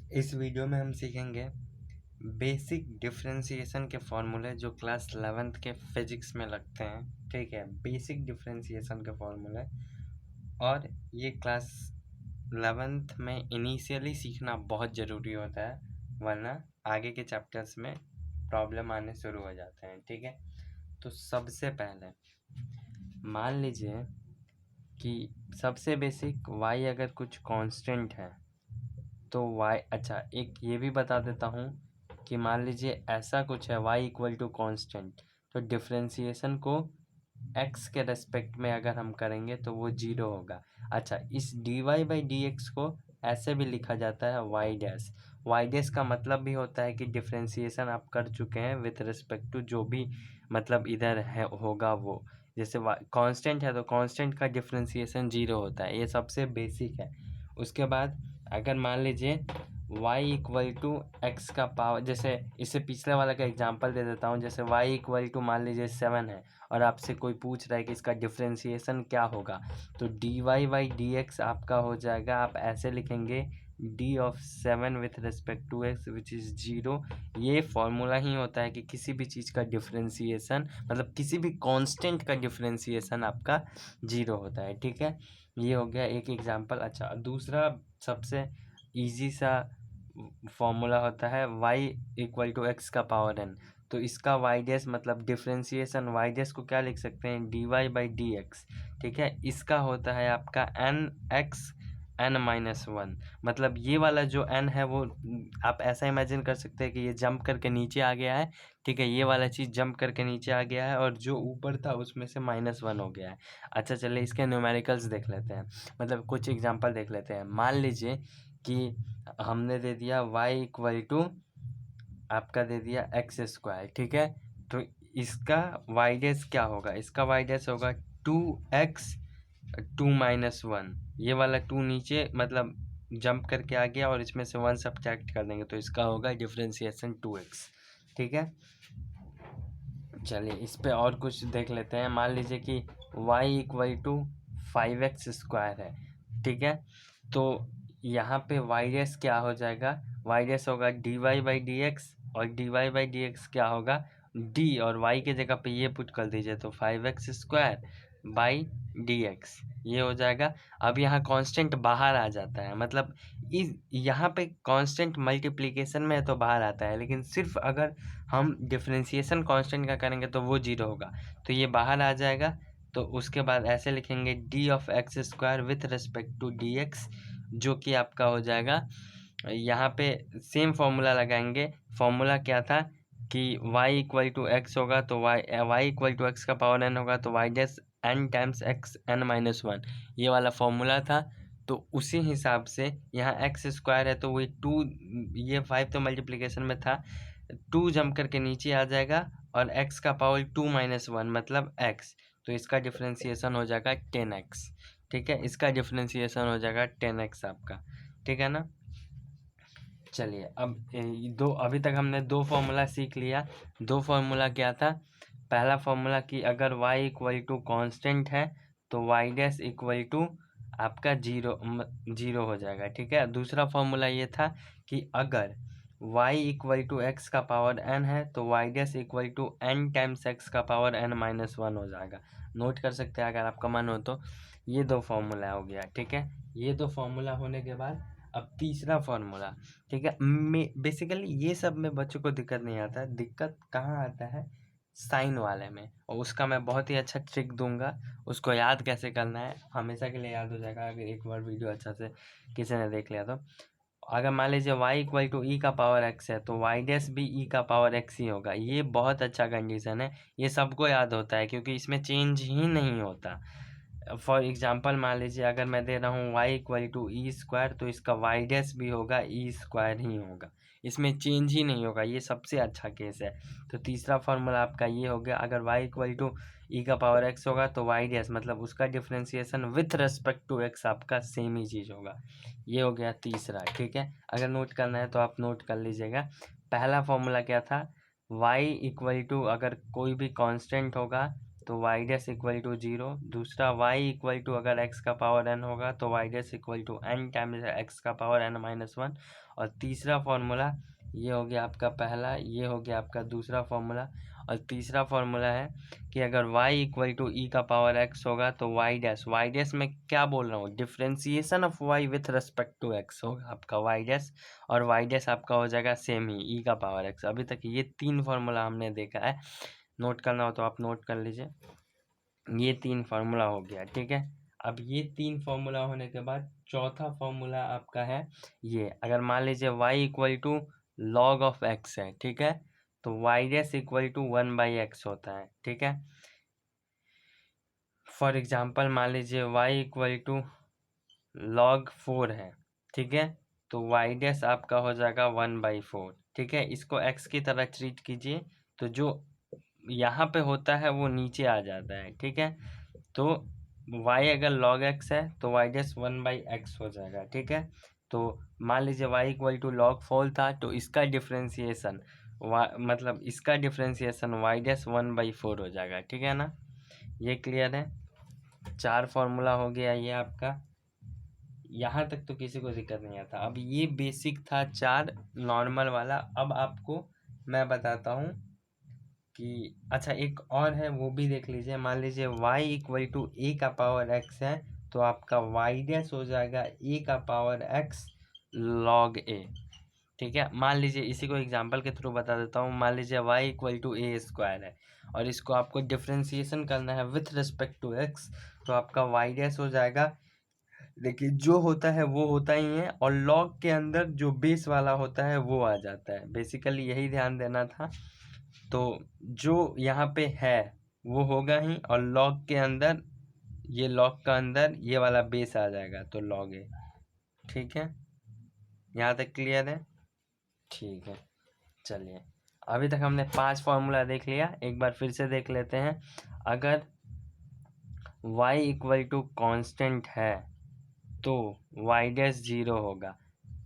इस वीडियो में हम सीखेंगे बेसिक डिफरेंशिएशन के फॉर्मूले जो क्लास 11th के फिजिक्स में लगते हैं। ठीक है, बेसिक डिफरेंशिएशन के फॉर्मूले, और ये क्लास 11th में इनिशियली सीखना बहुत ज़रूरी होता है, वरना आगे के चैप्टर्स में प्रॉब्लम आने शुरू हो जाते हैं। ठीक है, तो सबसे पहले मान लीजिए कि सबसे बेसिक y अगर कुछ कांस्टेंट है तो y, अच्छा एक ये भी बता देता हूँ कि मान लीजिए ऐसा कुछ है y इक्वल टू कॉन्स्टेंट, तो डिफ्रेंसिएशन को x के रेस्पेक्ट में अगर हम करेंगे तो वो 0 होगा। अच्छा, इस dy बाई डी एक्स को ऐसे भी लिखा जाता है y डैश का मतलब भी होता है कि डिफ्रेंसिएशन आप कर चुके हैं विथ रिस्पेक्ट टू जो भी मतलब इधर है होगा वो। जैसे कांस्टेंट है तो कांस्टेंट का डिफ्रेंसिएशन 0 होता है, ये सबसे बेसिक है। उसके बाद अगर मान लीजिए y इक्वल टू एक्स का पावर, जैसे इससे पिछले वाला का एग्जांपल दे देता हूँ। जैसे y इक्वल टू मान लीजिए 7 है और आपसे कोई पूछ रहा है कि इसका डिफ्रेंसिएशन क्या होगा, तो dy बाई डी एक्स आपका हो जाएगा, आप ऐसे लिखेंगे d of 7 with respect to x which is 0। ये फॉर्मूला ही होता है कि किसी भी चीज़ का डिफ्रेंसिएशन, मतलब किसी भी कांस्टेंट का डिफ्रेंसिएशन आपका 0 होता है। ठीक है, ये हो गया एक एग्जांपल। अच्छा, दूसरा सबसे इजी सा फॉर्मूला होता है y इक्वल टू एक्स का पावर n। तो इसका y डैश मतलब डिफ्रेंसिएशन y डैश को क्या लिख सकते हैं, dy बाई डी एक्स। ठीक है, इसका होता है आपका n x n-1। मतलब ये वाला जो n है वो आप ऐसा इमेजिन कर सकते हैं कि ये जंप करके नीचे आ गया है। ठीक है, ये वाला चीज़ जंप करके नीचे आ गया है और जो ऊपर था उसमें से -1 हो गया है। अच्छा चलिए इसके न्यूमेरिकल्स देख लेते हैं, मतलब कुछ एग्जांपल देख लेते हैं। मान लीजिए कि हमने दे दिया y इक्वल टू आपका दे दिया एक्स स्क्वायर। ठीक है, तो इसका y डैश क्या होगा, इसका y डैश होगा 2x 2-1। ये वाला 2 नीचे मतलब जंप करके आ गया और इसमें से 1 सब्ट्रैक्ट कर देंगे तो इसका होगा डिफ्रेंसिएशन 2x। ठीक है, चलिए इस पे और कुछ देख लेते हैं। मान लीजिए कि y equal to 5x square है। ठीक है, तो यहाँ पे y डैश क्या हो जाएगा, y डैश होगा dy बाई डी एक्स, और dy बाई डी एक्स क्या होगा d, और y के जगह पे ये पुट कर दीजिए तो 5x square by D x, ये हो जाएगा। अब यहाँ कांस्टेंट बाहर आ जाता है, मतलब इस यहाँ पे कांस्टेंट मल्टीप्लिकेशन में है तो बाहर आता है, लेकिन सिर्फ अगर हम डिफरेंशिएशन कांस्टेंट का करेंगे तो वो 0 होगा, तो ये बाहर आ जाएगा। तो उसके बाद ऐसे लिखेंगे d of x square with respect to d x, जो कि आपका हो जाएगा, यहाँ पे सेम फॉर्मूला लगाएंगे। फॉर्मूला क्या था कि y इक्वल टू एक्स होगा तो y इक्वल टू एक्स का पावर n होगा तो y dash n times x n-1, ये वाला फॉर्मूला था। तो उसी हिसाब से यहाँ एक्स स्क्वायर है तो वही 2, ये 5 तो मल्टीप्लिकेशन में था, 2 जंप करके नीचे आ जाएगा और x का पावर 2-1 मतलब x, तो इसका डिफ्रेंसिएशन हो जाएगा 10x। ठीक है, इसका डिफ्रेंसिएशन हो जाएगा 10x आपका। ठीक है ना, चलिए अब दो, अभी तक हमने दो फॉर्मूला सीख लिया। दो फॉर्मूला क्या था, पहला फॉर्मूला कि अगर y इक्वल टू कॉन्स्टेंट है तो y डैश इक्वल टू आपका 0 हो जाएगा। ठीक है, दूसरा फॉर्मूला ये था कि अगर y इक्वल टू एक्स का पावर n है तो y dash equal to n times x का पावर n-1 हो जाएगा। नोट कर सकते हैं अगर आपका मन हो तो। ये दो फॉर्मूला हो गया। ठीक है, ये दो फॉर्मूला होने के बाद अब तीसरा फॉर्मूला। ठीक है, बेसिकली ये सब में बच्चों को दिक्कत नहीं आता है, दिक्कत कहाँ आता है, साइन वाले में, और उसका मैं बहुत ही अच्छा ट्रिक दूंगा। उसको याद कैसे करना है हमेशा के लिए याद हो जाएगा अगर एक बार वीडियो अच्छा से किसी ने देख लिया तो। अगर मान लीजिए y इक्वल टू ई का पावर x है तो y डैश भी ई का पावर x ही होगा। ये बहुत अच्छा कंडीशन है, ये सबको याद होता है क्योंकि इसमें चेंज ही नहीं होता। फॉर एग्जांपल मान लीजिए अगर मैं दे रहा हूँ y equal to e square तो इसका y डैश भी होगा ई स्क्वायर ही होगा, इसमें चेंज ही नहीं होगा। ये सबसे अच्छा केस है। तो तीसरा फॉर्मूला आपका ये हो गया, अगर y इक्वल टू ई का पावर x होगा तो y डैश मतलब उसका differentiation with respect to x आपका सेम ही चीज़ होगा। ये हो गया तीसरा। ठीक है, अगर नोट करना है तो आप नोट कर लीजिएगा। पहला फॉर्मूला क्या था, y इक्वल टू अगर कोई भी कांस्टेंट होगा तो वाई डैश इक्वल टू 0। दूसरा वाई इक्वल टू अगर एक्स का पावर एन होगा तो y dash equal to n times x का पावर एन माइनस वन। और तीसरा फॉर्मूला ये हो गया आपका पहला, ये हो गया आपका दूसरा फॉर्मूला। और तीसरा फॉर्मूला है कि अगर y इक्वल टू ई का पावर x होगा तो वाई डैश में क्या बोल रहा हूँ, differentiation of y with respect to x होगा आपका वाई डैश, और वाई डैश आपका हो जाएगा सेम ही ई का पावर x। अभी तक ये 3 फार्मूला हमने देखा है, नोट करना हो तो आप नोट कर लीजिए। ये 3 फार्मूला हो गया, ठीक है। अब ये 3 फार्मूला होने के बाद चौथा फार्मूला आपका है ये, अगर मान लीजिए y equal to log of x है, ठीक है, तो y dash equal to 1/x होता है, ठीक है। फॉर एग्जाम्पल मान लीजिए y इक्वल टू लॉग 4 है, ठीक है, तो वाई डैश आपका हो जाएगा 1/4, ठीक है। इसको x की तरह ट्रीट कीजिए, तो जो यहाँ पे होता है वो नीचे आ जाता है, ठीक है। तो y अगर log x है तो y डैश 1/x हो जाएगा, ठीक है। तो मान लीजिए y इक्वल टू लॉग 4 था, तो इसका डिफ्रेंसिएशन मतलब इसका डिफ्रेंसिएशन y डैश 1/4 हो जाएगा, ठीक है ना। ये क्लियर है। 4 फॉर्मूला हो गया ये आपका, यहाँ तक तो किसी को दिक्कत नहीं आता। अब ये बेसिक था 4 नॉर्मल वाला। अब आपको मैं बताता हूँ कि अच्छा एक और है, वो भी देख लीजिए। मान लीजिए y इक्वल टू ए का पावर x है, तो आपका y डैश हो जाएगा ए का पावर x log a, ठीक है। मान लीजिए इसी को एग्जांपल के थ्रू बता देता हूँ। मान लीजिए y equal to a square है और इसको आपको डिफ्रेंसिएशन करना है विथ रिस्पेक्ट टू x, तो आपका y डैश हो जाएगा, देखिए जो होता है वो होता ही है, और log के अंदर जो बेस वाला होता है वो आ जाता है, बेसिकली यही ध्यान देना था। तो जो यहाँ पे है वो होगा ही, और लॉग के अंदर ये लॉग का अंदर ये वाला बेस आ जाएगा, तो लॉग है, ठीक है। यहाँ तक क्लियर है, ठीक है। चलिए अभी तक हमने 5 फॉर्मूला देख लिया, एक बार फिर से देख लेते हैं। अगर y इक्वल टू कॉन्स्टेंट है तो y डैश 0 होगा,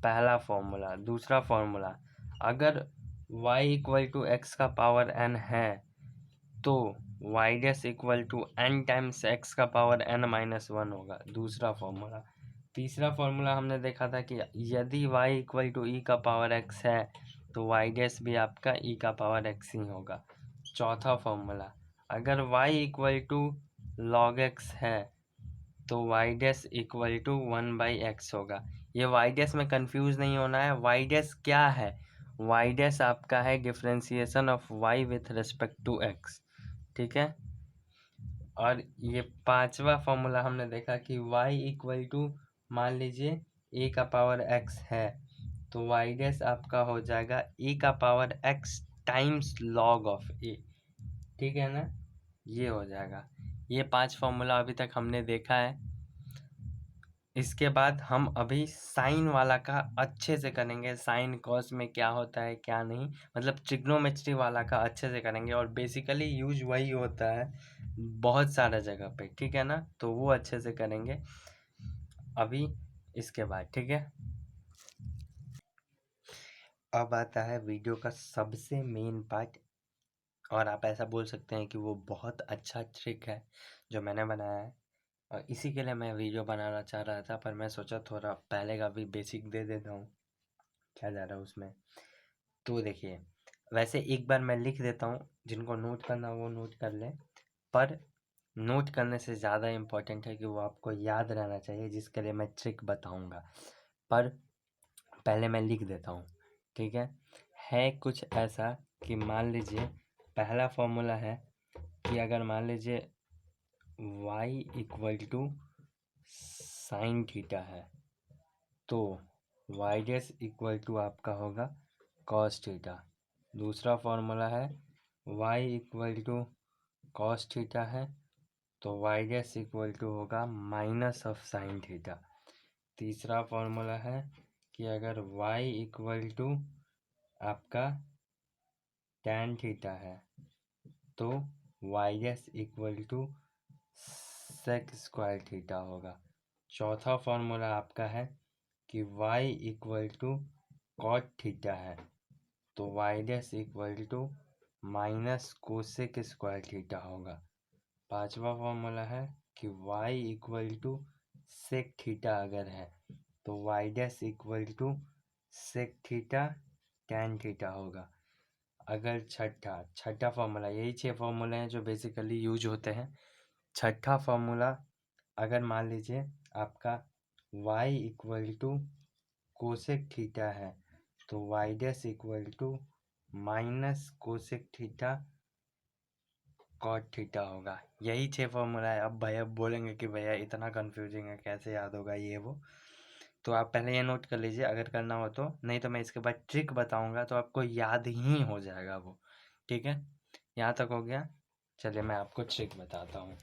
पहला फॉर्मूला। दूसरा फॉर्मूला, अगर y इक्वल टू एक्स का पावर n है तो y dash equal to n times x का पावर n माइनस 1 होगा, दूसरा फॉर्मूला। तीसरा फॉर्मूला हमने देखा था कि यदि y इक्वल टू ई का पावर x है तो y डैश भी आपका e का पावर x ही होगा, चौथा फॉर्मूला। अगर y equal to log x है तो y dash equal to 1/x होगा। ये y डैश में कंफ्यूज नहीं होना है। y डैश क्या है, y डैश आपका है differentiation of y with respect to x, ठीक है। और ये 5वां फॉर्मूला हमने देखा कि y इक्वल टू मान लीजिए a का पावर x है, तो y डैश आपका हो जाएगा a का power x times log of a, ठीक है ना, ये हो जाएगा। ये 5 फॉर्मूला अभी तक हमने देखा है। इसके बाद हम अभी साइन वाला का अच्छे से करेंगे, साइन कॉस में क्या होता है क्या नहीं, मतलब ट्रिग्नोमेट्री वाला का अच्छे से करेंगे, और बेसिकली यूज वही होता है बहुत सारा जगह पे, ठीक है ना, तो वो अच्छे से करेंगे अभी इसके बाद, ठीक है। अब आता है वीडियो का सबसे मेन पार्ट, और आप ऐसा बोल सकते हैं कि वो बहुत अच्छा ट्रिक है जो मैंने बनाया है, और इसी के लिए मैं वीडियो बनाना चाह रहा था, पर मैं सोचा थोड़ा पहले का भी बेसिक दे देता हूँ, क्या जा रहा है उसमें। तो देखिए, वैसे एक बार मैं लिख देता हूँ, जिनको नोट करना वो नोट कर लें, पर नोट करने से ज़्यादा इम्पोर्टेंट है कि वो आपको याद रहना चाहिए, जिसके लिए मैं ट्रिक बताऊँगा। पर पहले मैं लिख देता हूँ, ठीक है कुछ ऐसा कि मान लीजिए पहला फॉर्मूला है कि अगर मान लीजिए y equal to sine theta है तो y डैश इक्वल टू आपका होगा कॉस थीटा। दूसरा फॉर्मूला है y equal to cos theta है तो y डैश इक्वल टू होगा माइनस ऑफ साइन थीटा। तीसरा फॉर्मूला है कि अगर y इक्वल टू आपका tan थीटा है तो y dash equal to sec square theta होगा। चौथा फॉर्मूला आपका है कि y equal to cot theta है तो y dash equal to minus cosec square theta होगा। पांचवा फॉर्मूला है कि y equal to sec theta अगर है तो y dash equal to sec theta tan theta होगा। अगर छठा फॉर्मूला, यही 6 फॉर्मूले हैं जो बेसिकली यूज होते हैं। छठा फॉर्मूला अगर मान लीजिए आपका y equal to cosec theta है तो y dash equal to minus cosec theta cot theta होगा। यही 6 फॉर्मूला है। अब भैया बोलेंगे कि भैया इतना कंफ्यूजिंग है, कैसे याद होगा ये वो, तो आप पहले ये नोट कर लीजिए अगर करना हो तो, नहीं तो मैं इसके बाद ट्रिक बताऊंगा तो आपको याद ही हो जाएगा वो। ठीक है, यहाँ तक हो गया। चलिए मैं आपको ट्रिक बताता हूँ।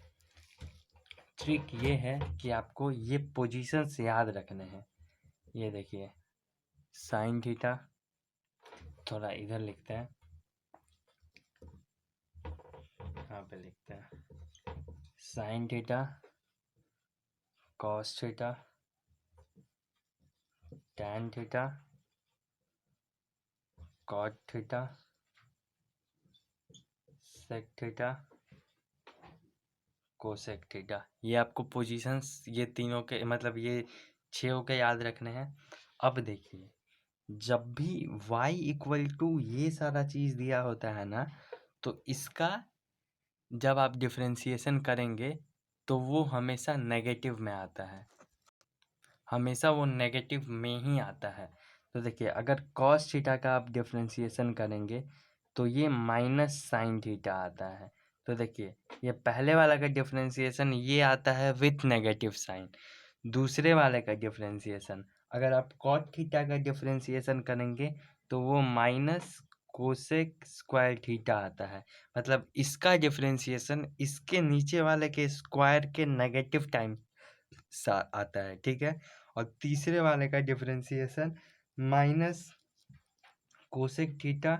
ट्रिक ये है कि आपको ये पोजीशंस याद रखने हैं। ये देखिए साइन थीटा, थोड़ा इधर लिखते हैं, यहाँ पे लिखते हैं sine theta, cos theta, tan theta, cot theta, sec theta, cosec theta. ये आपको पोजीशंस ये तीनों के मतलब ये 6 के याद रखने हैं। अब देखिए जब भी y इक्वल टू ये सारा चीज़ दिया होता है ना, तो इसका जब आप डिफरेंशिएशन करेंगे तो वो हमेशा नेगेटिव में आता है, हमेशा वो नेगेटिव में ही आता है। तो देखिए अगर कॉस थीटा का आप डिफरेंशिएशन करेंगे तो ये माइनस साइन थीटा आता है। तो देखिए ये पहले वाला का डिफरेंशिएशन ये आता है विथ नेगेटिव साइन। दूसरे वाले का डिफरेंशिएशन अगर आप कॉट थीटा का डिफरेंशिएशन करेंगे तो वो माइनस कोसेक स्क्वायर थीटा आता है। मतलब इसका डिफरेंशिएशन इसके नीचे वाले के स्क्वायर के नेगेटिव टाइम आता है। ठीक है, और तीसरे वाले का differentiation minus cosec theta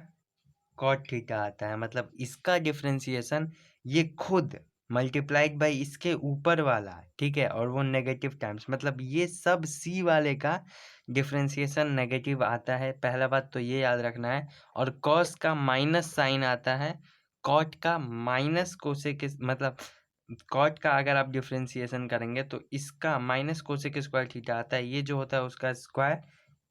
cot theta आता है। मतलब इसका डिफरेंशिएशन ये खुद मल्टीप्लाइड बाई इसके ऊपर वाला, ठीक है, और वो नेगेटिव टाइम्स, मतलब ये सब सी वाले का डिफरेंशिएशन नेगेटिव आता है। पहला बात तो ये याद रखना है। और कॉस का माइनस साइन आता है, कॉट का माइनस कोसेक, मतलब कॉट का अगर आप डिफरेंशिएशन करेंगे तो इसका माइनस कोसेक स्क्वायर थीटा आता है, ये जो होता है उसका स्क्वायर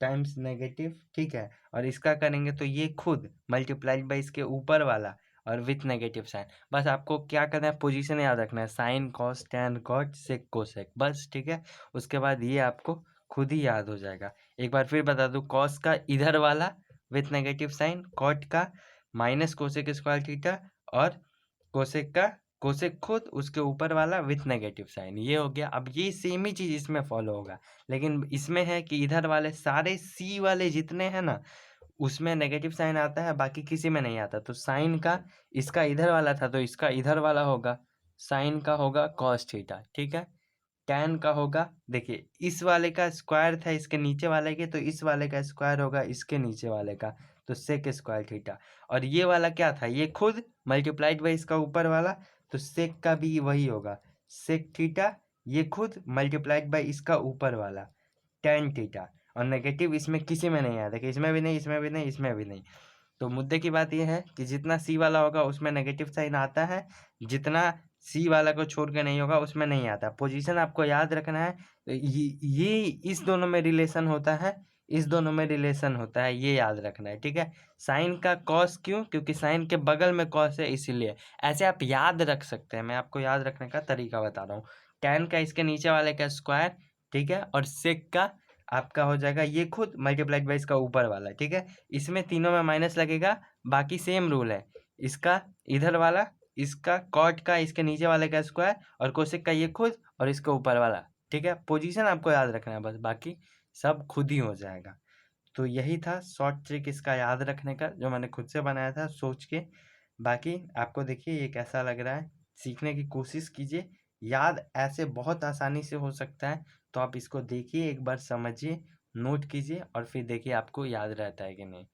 टाइम्स नेगेटिव। ठीक है, और इसका करेंगे तो ये खुद मल्टीप्लाइड बाई इसके ऊपर वाला और विथ नेगेटिव साइन। बस आपको क्या करना है, पोजीशन याद रखना है, sine cos tan cot sec cosec, बस। ठीक है, उसके बाद ये आपको खुद ही याद हो जाएगा। एक बार फिर बता दूं, कॉस का इधर वाला विथ नेगेटिव साइन, कॉट का माइनस कोसेक स्क्वायर थीटा, और कोसेक का कोसेक खुद उसके ऊपर वाला विथ नेगेटिव साइन, ये हो गया। अब ये सेम ही चीज़ इसमें फॉलो होगा, लेकिन इसमें है कि इधर वाले सारे सी वाले जितने हैं ना उसमें नेगेटिव साइन आता है, बाकी किसी में नहीं आता। तो साइन का इसका इधर वाला था तो इसका इधर वाला होगा, साइन का होगा कॉस थीटा। ठीक है, टैन का होगा, देखिए इस वाले का स्क्वायर था इसके नीचे वाले के, तो इस वाले का स्क्वायर होगा इसके नीचे वाले का, तो सेक स्क्वायर थीटा। और ये वाला क्या था, ये खुद मल्टीप्लाइड बाई इसका ऊपर वाला, तो सेक का भी वही होगा, सेक थीटा, ये खुद मल्टीप्लाइड बाई इसका ऊपर वाला टैन थीटा। और नेगेटिव इसमें किसी में नहीं आया, देखिए इसमें भी नहीं, इसमें भी नहीं, इसमें भी नहीं। तो मुद्दे की बात यह है कि जितना सी वाला होगा उसमें नेगेटिव साइन आता है, जितना सी वाला को छोड़ के नहीं होगा उसमें नहीं आता। पोजीशन आपको याद रखना है। ये इस दोनों में रिलेशन होता है, इस दोनों में रिलेशन होता है, ये याद रखना है। ठीक है, साइन का कॉस क्यों, क्योंकि साइन के बगल में कॉस है इसीलिए। ऐसे आप याद रख सकते हैं, मैं आपको याद रखने का तरीका बता रहा हूँ। टैन का इसके नीचे वाले का स्क्वायर, ठीक है, और सेक का आपका हो जाएगा ये खुद मल्टीप्लाइड बाई इसका ऊपर वाला। ठीक है, इसमें तीनों में माइनस लगेगा, बाकी सेम रूल है। इसका इधर वाला, इसका कॉट का इसके नीचे वाले का स्क्वायर, और कोसेक का ये खुद, और इसके ऊपर वाला। ठीक है, पोजीशन आपको याद रखना है बस, बाकी सब खुद ही हो जाएगा। तो यही था शॉर्ट ट्रिक इसका याद रखने का, जो मैंने खुद से बनाया था सोच के। बाकी आपको देखिए ये कैसा लग रहा है, सीखने की कोशिश कीजिए। याद ऐसे बहुत आसानी से हो सकता है, तो आप इसको देखिए, एक बार समझिए, नोट कीजिए, और फिर देखिए आपको याद रहता है कि नहीं।